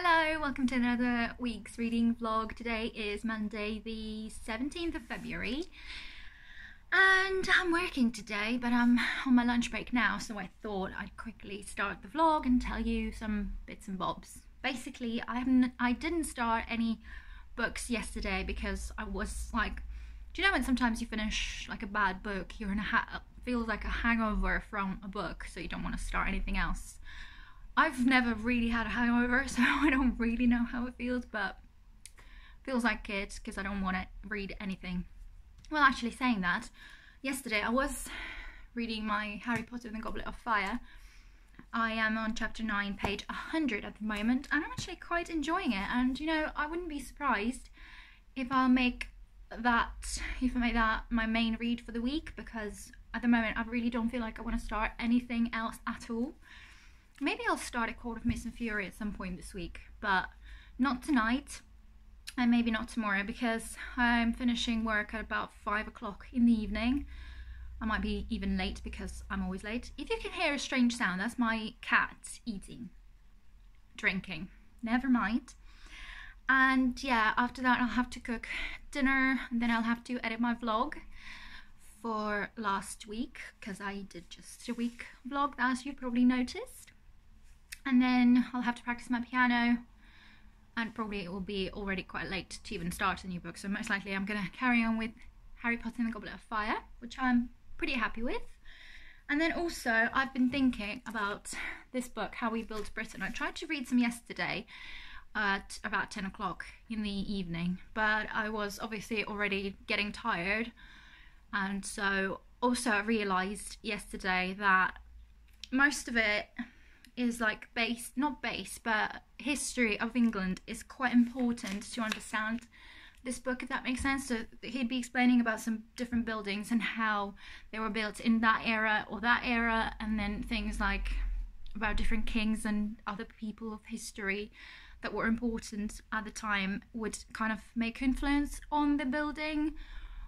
Hello, welcome to another week's reading vlog. Today is Monday the 17th of February and I'm working today, but I'm on my lunch break now, so I thought I'd quickly start the vlog and tell you some bits and bobs. Basically, I didn't start any books yesterday because I was like, do you know when sometimes you finish like a bad book, you're in feels like a hangover from a book, so you don't want to start anything else. I've never really had a hangover, so I don't really know how it feels, but feels like it because I don't want to read anything. Well, actually saying that, yesterday I was reading my Harry Potter and the Goblet of Fire. I am on chapter 9, page 100 at the moment, and I'm actually quite enjoying it. And you know, I wouldn't be surprised if I make that my main read for the week, because at the moment I really don't feel like I want to start anything else at all. Maybe I'll start A Court of Mist and Fury at some point this week, but not tonight, and maybe not tomorrow, because I'm finishing work at about 5 o'clock in the evening. I might be even late because I'm always late. If you can hear a strange sound, that's my cat eating, drinking, never mind. And yeah, after that I'll have to cook dinner, and then I'll have to edit my vlog for last week, because I did just a week vlog, as you probably noticed. And then I'll have to practice my piano, and probably it will be already quite late to even start a new book, so most likely I'm going to carry on with Harry Potter and the Goblet of Fire, which I'm pretty happy with. And then also I've been thinking about this book, How We Built Britain. I tried to read some yesterday at about 10 o'clock in the evening, but I was obviously already getting tired, and so also I realised yesterday that most of it is like but history of England is quite important to understand this book, if that makes sense. So he'd be explaining about some different buildings and how they were built in that era or that era, and then things like about different kings and other people of history that were important at the time would kind of make influence on the building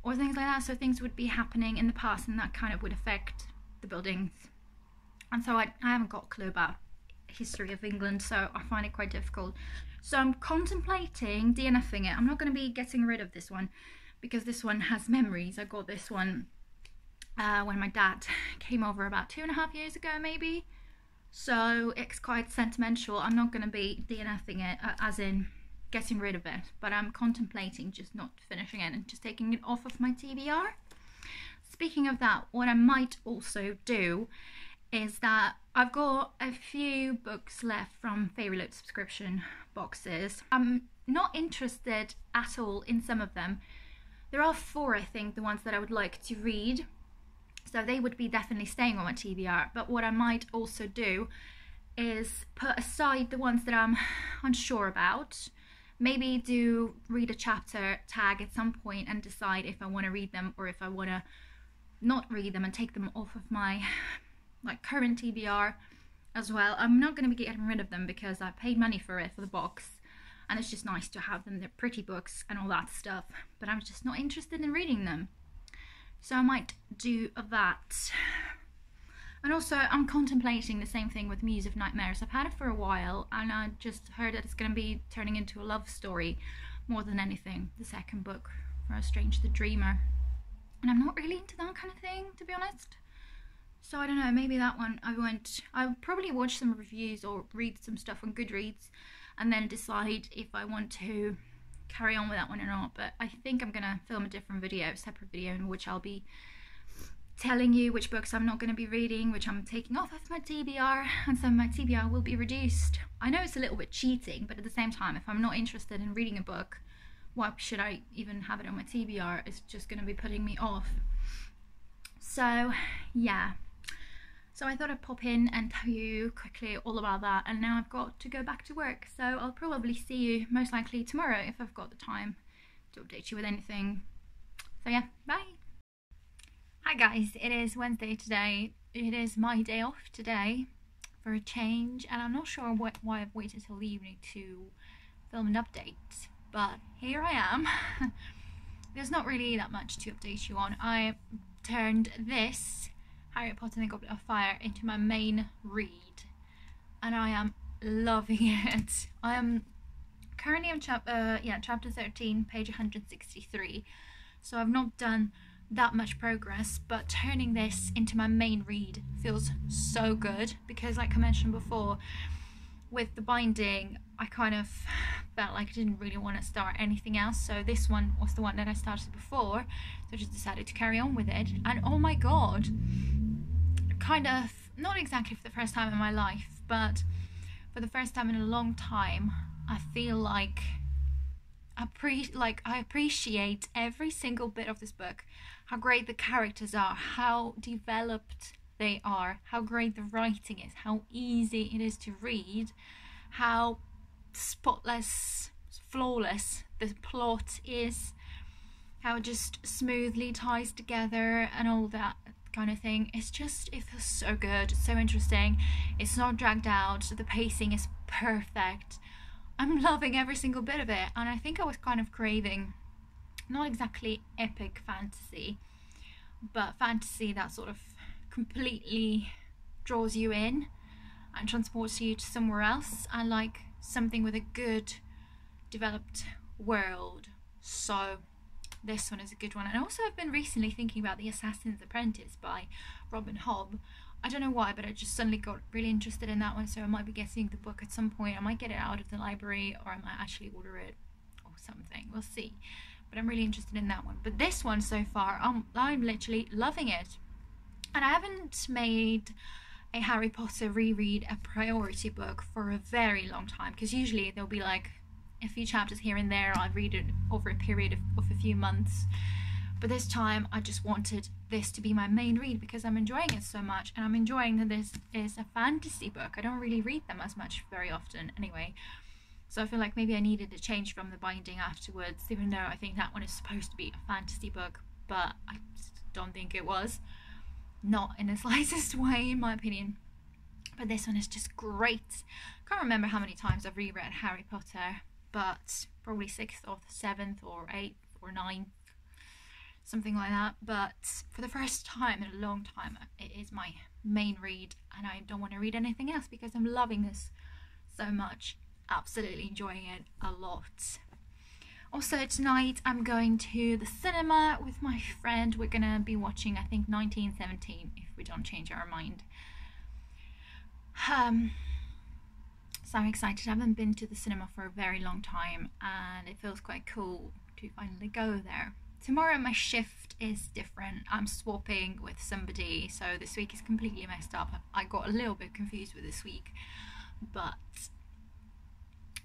or things like that. So things would be happening in the past and that kind of would affect the buildings. And so I haven't got a clue about history of England, so I find it quite difficult. So I'm contemplating DNFing it. I'm not going to be getting rid of this one because this one has memories. I got this one when my dad came over about 2.5 years ago maybe. So it's quite sentimental. I'm not going to be DNFing it as in getting rid of it, but I'm contemplating just not finishing it and just taking it off of my TBR. Speaking of that, what I might also do is that I've got a few books left from Fairyloot subscription boxes. I'm not interested at all in some of them. There are 4, I think, the ones that I would like to read, so they would be definitely staying on my TBR. But what I might also do is put aside the ones that I'm unsure about, maybe read a chapter tag at some point and decide if I want to read them or if I want to not read them and take them off of my current TBR as well. I'm not going to be getting rid of them because I paid money for it, for the box, and it's just nice to have them. They're pretty books and all that stuff, but I'm just not interested in reading them, so I might do that. And also I'm contemplating the same thing with Muse of Nightmares. I've had it for a while and I just heard that it's going to be turning into a love story more than anything, the second book for Strange the Dreamer, and I'm not really into that kind of thing, to be honest. So I don't know, maybe that one I'll probably watch some reviews or read some stuff on Goodreads and then decide if I want to carry on with that one or not. But I think I'm gonna film a separate video in which I'll be telling you which books I'm not going to be reading, which I'm taking off of my TBR, and so my TBR will be reduced. I know it's a little bit cheating, but at the same time, if I'm not interested in reading a book, why should I even have it on my TBR? It's just going to be putting me off. So yeah. So I thought I'd pop in and tell you quickly all about that, and now I've got to go back to work, so I'll probably see you most likely tomorrow if I've got the time to update you with anything. So yeah, bye! Hi guys, it is Wednesday today. It is my day off today for a change, and I'm not sure why I've waited till the evening to film an update, but here I am. There's not really that much to update you on. I turned this Harry Potter and the Goblet of Fire into my main read, and I am loving it. I am currently on chapter 13, page 163. So I've not done that much progress, but turning this into my main read feels so good, because like I mentioned before, with the binding I kind of felt like I didn't really want to start anything else, so this one was the one that I started before, so I just decided to carry on with it. And oh my god, kind of, not exactly for the first time in my life, but for the first time in a long time, I feel like I appreciate every single bit of this book. How great the characters are, how developed they are, how great the writing is, how easy it is to read, how spotless, flawless the plot is, how it just smoothly ties together and all that kind of thing. It feels so good, it's so interesting, it's not dragged out, the pacing is perfect. I'm loving every single bit of it, and I think I was kind of craving not exactly epic fantasy, but fantasy that sort of completely draws you in and transports you to somewhere else. I like something with a good developed world, so this one is a good one. And also I've been recently thinking about The Assassin's Apprentice by Robin Hobb. I don't know why, but I just suddenly got really interested in that one, so I might be getting the book at some point. I might get it out of the library, or I might actually order it or something, we'll see. But I'm really interested in that one. But this one so far, I'm literally loving it. And I haven't made a Harry Potter reread a priority book for a very long time, because usually there'll be like a few chapters here and there. I read it over a period of a few months. But this time I just wanted this to be my main read because I'm enjoying it so much, and I'm enjoying that this is a fantasy book. I don't really read them as much very often anyway. So I feel like maybe I needed a change from the binding afterwards, even though I think that one is supposed to be a fantasy book, but I don't think it was. Not in the slightest way, in my opinion. But this one is just great. Can't remember how many times I've reread Harry Potter, but probably 6th or 7th or 8th or 9th, something like that. But for the first time in a long time, it is my main read, and I don't want to read anything else because I'm loving this so much. Absolutely enjoying it a lot. Also tonight I'm going to the cinema with my friend. We're gonna be watching, I think, 1917, if we don't change our mind. So I'm excited. I haven't been to the cinema for a very long time, and it feels quite cool to finally go there. Tomorrow my shift is different. I'm swapping with somebody, so this week is completely messed up. I got a little bit confused with this week, but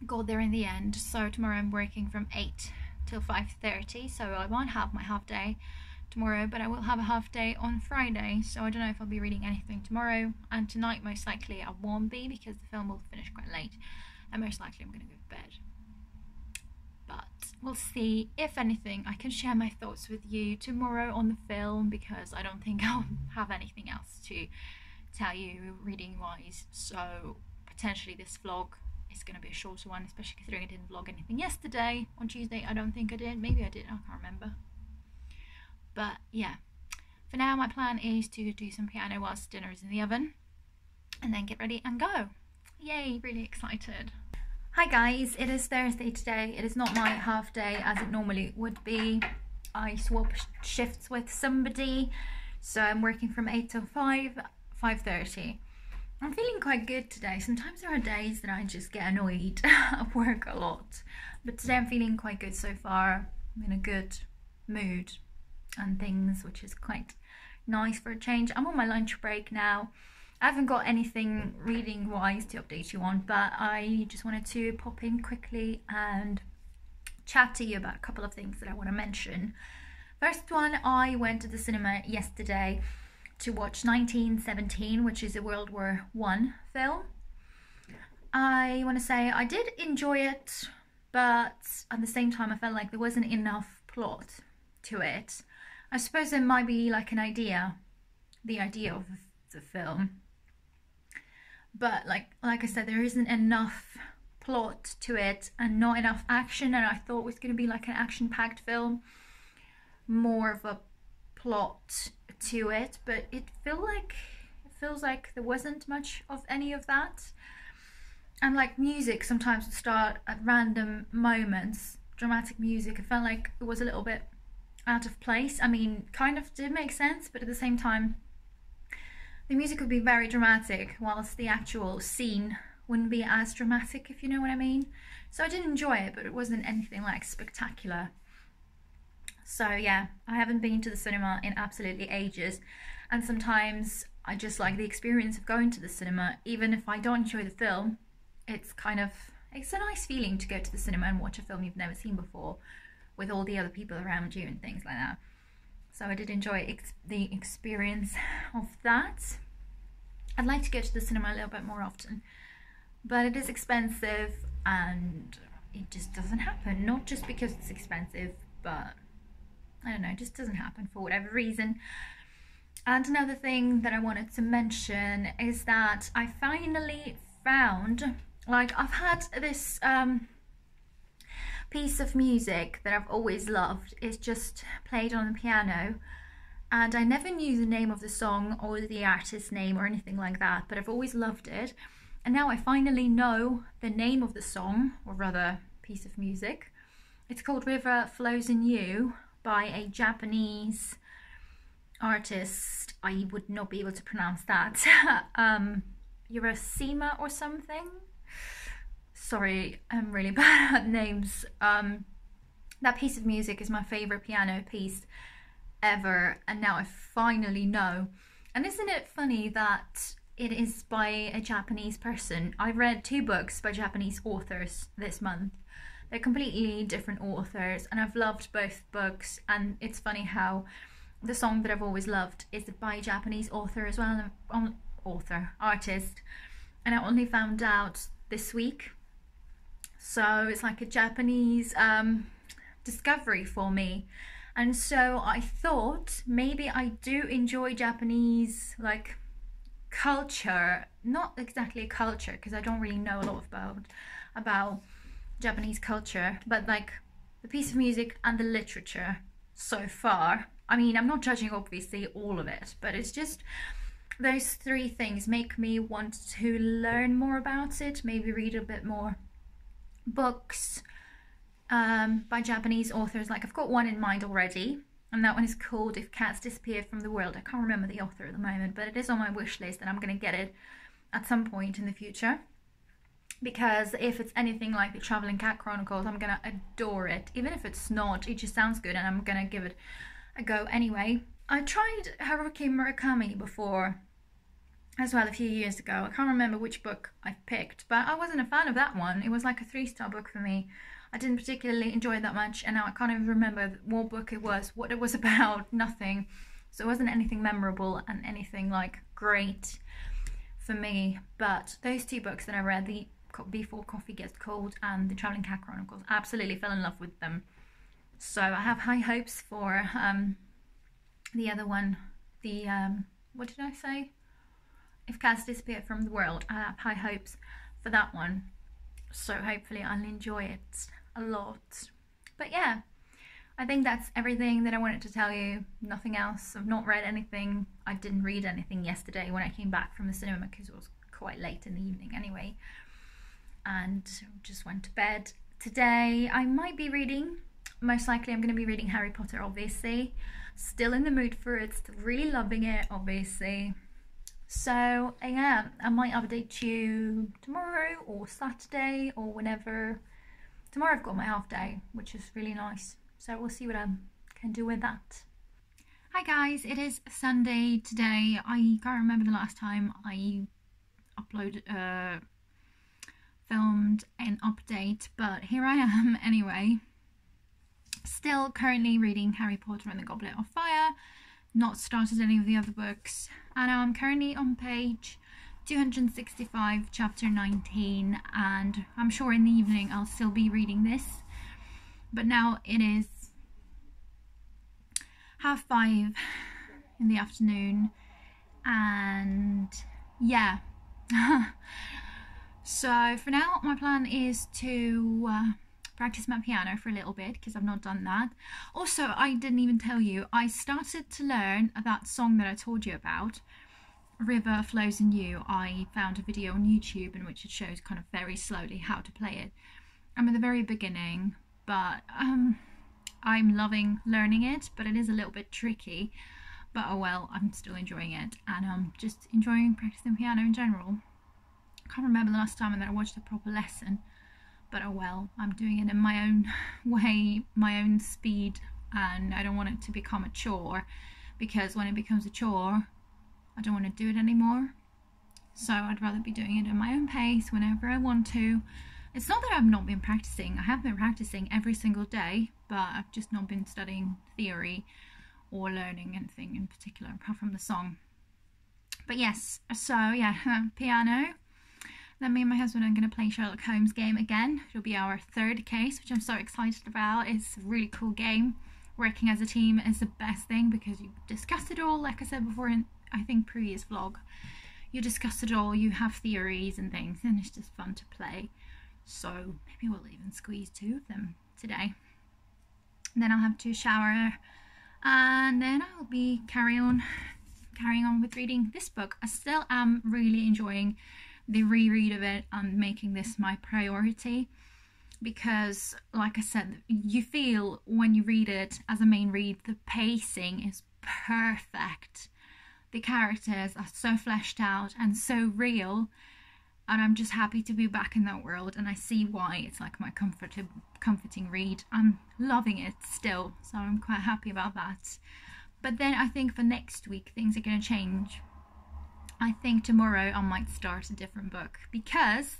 got there in the end. So tomorrow I'm working from 8 till 5:30, so I won't have my half day tomorrow, but I will have a half day on Friday, so I don't know if I'll be reading anything tomorrow. And tonight most likely I won't be, because the film will finish quite late, and most likely I'm going to go to bed. But we'll see. If anything, I can share my thoughts with you tomorrow on the film, because I don't think I'll have anything else to tell you reading wise, so potentially this vlog is going to be a shorter one, especially considering I didn't vlog anything yesterday on Tuesday. I don't think I did. Maybe I did. I can't remember. But yeah, for now my plan is to do some piano whilst dinner is in the oven, and then get ready and go. Yay, really excited. Hi guys, it is Thursday today. It is not my half day as it normally would be. I swapped shifts with somebody, so I'm working from 8 till 5:30. I'm feeling quite good today. Sometimes there are days that I just get annoyed at work a lot, but today I'm feeling quite good so far. I'm in a good mood and things, which is quite nice for a change. I'm on my lunch break now. I haven't got anything reading wise to update you on, but I just wanted to pop in quickly and chat to you about a couple of things that I want to mention. First one, I went to the cinema yesterday to watch 1917, which is a World War I film. I want to say I did enjoy it, but at the same time I felt like there wasn't enough plot to it. I suppose there might be like the idea of the film, but like I said, there isn't enough plot to it and not enough action, and I thought it was going to be like an action-packed film, more of a plot to it, but it feels like there wasn't much of any of that. And like music sometimes would start at random moments, dramatic music. I felt like it was a little bit out of place. I mean, kind of did make sense, but at the same time, the music would be very dramatic, whilst the actual scene wouldn't be as dramatic, if you know what I mean. So I did enjoy it, but it wasn't anything like spectacular. So yeah, I haven't been to the cinema in absolutely ages, and sometimes I just like the experience of going to the cinema. Even if I don't enjoy the film, it's a nice feeling to go to the cinema and watch a film you've never seen before with all the other people around you and things like that. So I did enjoy the experience of that. I'd like to go to the cinema a little bit more often, but it is expensive and it just doesn't happen. Not just because it's expensive, but I don't know, it just doesn't happen for whatever reason. And another thing that I wanted to mention is that I finally found, like, I've had this piece of music that I've always loved. It's just played on the piano, and I never knew the name of the song or the artist's name or anything like that, but I've always loved it. And now I finally know the name of the song, or rather piece of music. It's called River Flows in You by a Japanese artist. I would not be able to pronounce that. Urashima or something. Sorry, I'm really bad at names. That piece of music is my favourite piano piece ever, and now I finally know. And isn't it funny that it is by a Japanese person? I read 2 books by Japanese authors this month. They're completely different authors, and I've loved both books. And it's funny how the song that I've always loved is by a Japanese author as well, artist, and I only found out this week. So it's like a Japanese discovery for me. And so I thought maybe I do enjoy Japanese like culture, not exactly a culture because I don't really know a lot about Japanese culture, but like the piece of music and the literature so far. I mean, I'm not judging obviously all of it, but it's just those 3 things make me want to learn more about it, maybe read a bit more books by Japanese authors. Like, I've got one in mind already, and that one is called If Cats Disappeared from the World. I can't remember the author at the moment, but it is on my wish list, and I'm going to get it at some point in the future, because if it's anything like the Traveling Cat Chronicles, I'm going to adore it. Even if it's not, it just sounds good, and I'm going to give it a go anyway. I tried Haruki Murakami before as well a few years ago. I can't remember which book I picked, but I wasn't a fan of that one. It was like a 3-star book for me. I didn't particularly enjoy it that much, and now I can't even remember what book it was, what it was about, nothing. So it wasn't anything memorable and anything like great for me. But those 2 books that I read, the Before Coffee Gets Cold and the Traveling Cat Chronicles, absolutely fell in love with them. So I have high hopes for the other one, the what did I say? If Cats Disappeared from the World. I have high hopes for that one, so hopefully I'll enjoy it a lot. But yeah, I think that's everything that I wanted to tell you. Nothing else. I've not read anything. I didn't read anything yesterday when I came back from the cinema because it was quite late in the evening anyway, and just went to bed. Today I might be reading. Most likely I'm going to be reading Harry Potter, obviously. Still in the mood for it, still really loving it, obviously. So yeah, I might update you tomorrow or Saturday or whenever. Tomorrow I've got my half day, which is really nice. So we'll see what I can do with that. Hi guys, it is Sunday today. I can't remember the last time I filmed an update, but here I am anyway. Still currently reading Harry Potter and the Goblet of Fire. Not started any of the other books, and I'm currently on page 265, chapter 19, and I'm sure in the evening I'll still be reading this, but now it is 5:30 in the afternoon, and yeah. So for now my plan is to practice my piano for a little bit, because I've not done that. Also, I didn't even tell you, I started to learn that song that I told you about River Flows in You, I found a video on YouTube in which it shows kind of very slowly how to play it. I'm at the very beginning, but I'm loving learning it, but it is a little bit tricky. But oh well, I'm still enjoying it, and I'm just enjoying practicing piano in general. I can't remember the last time that I watched a proper lesson, but oh well, I'm doing it in my own way, my own speed, and I don't want it to become a chore, because when it becomes a chore, I don't want to do it anymore. So I'd rather be doing it at my own pace whenever I want to. It's not that I've not been practicing. I have been practicing every single day, but I've just not been studying theory or learning anything in particular apart from the song. But yes, so yeah, piano. Then me and my husband are going to play Sherlock Holmes game again. It'll be our third case, which I'm so excited about. It's a really cool game. Working as a team is the best thing because you discuss it all, like I said before in, I think, previous vlog. You discuss it all, you have theories and things, and it's just fun to play. So maybe we'll even squeeze 2 of them today. And then I'll have to shower, and then I'll be carrying on with reading this book. I still am really enjoying the reread of it and making this my priority, because like I said, you feel when you read it as a main read, the pacing is perfect. The characters are so fleshed out and so real, and I'm just happy to be back in that world, and I see why it's like my comforting read. I'm loving it still, so I'm quite happy about that. But then I think for next week things are going to change. I think tomorrow I might start a different book, because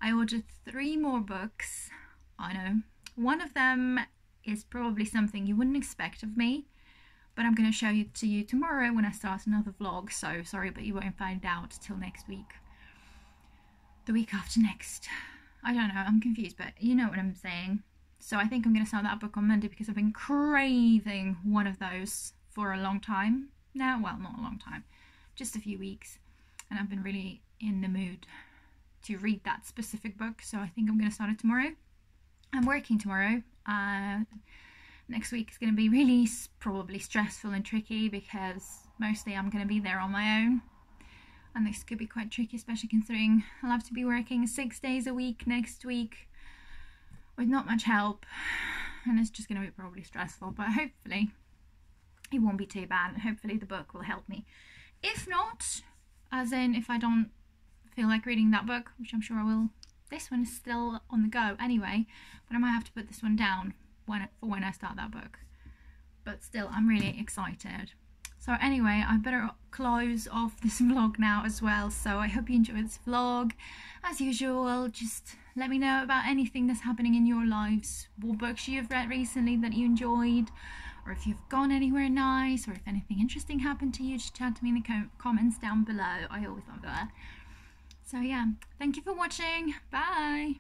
I ordered 3 more books. I know, one of them is probably something you wouldn't expect of me, but I'm going to show it to you tomorrow when I start another vlog, so sorry, but you won't find out till next week. The week after next. I don't know, I'm confused, but you know what I'm saying. So I think I'm going to start that book on Monday, because I've been craving one of those for a long time now. Well, not a long time, just a few weeks, and I've been really in the mood to read that specific book, so I think I'm going to start it tomorrow. I'm working tomorrow. Next week is going to be really probably stressful and tricky, because mostly I'm going to be there on my own, and this could be quite tricky, especially considering I'll have to be working 6 days a week next week with not much help, and it's just going to be probably stressful, but hopefully it won't be too bad, and hopefully the book will help me. If not, as in if I don't feel like reading that book, which I'm sure I will, this one is still on the go anyway, but I might have to put this one down for when I start that book. But still, I'm really excited. So anyway, I better close off this vlog now as well. So I hope you enjoyed this vlog. As usual, just let me know about anything that's happening in your lives, what books you've read recently that you enjoyed, or if you've gone anywhere nice, or if anything interesting happened to you, just chat to me in the comments down below. I always love that. So yeah, thank you for watching. Bye.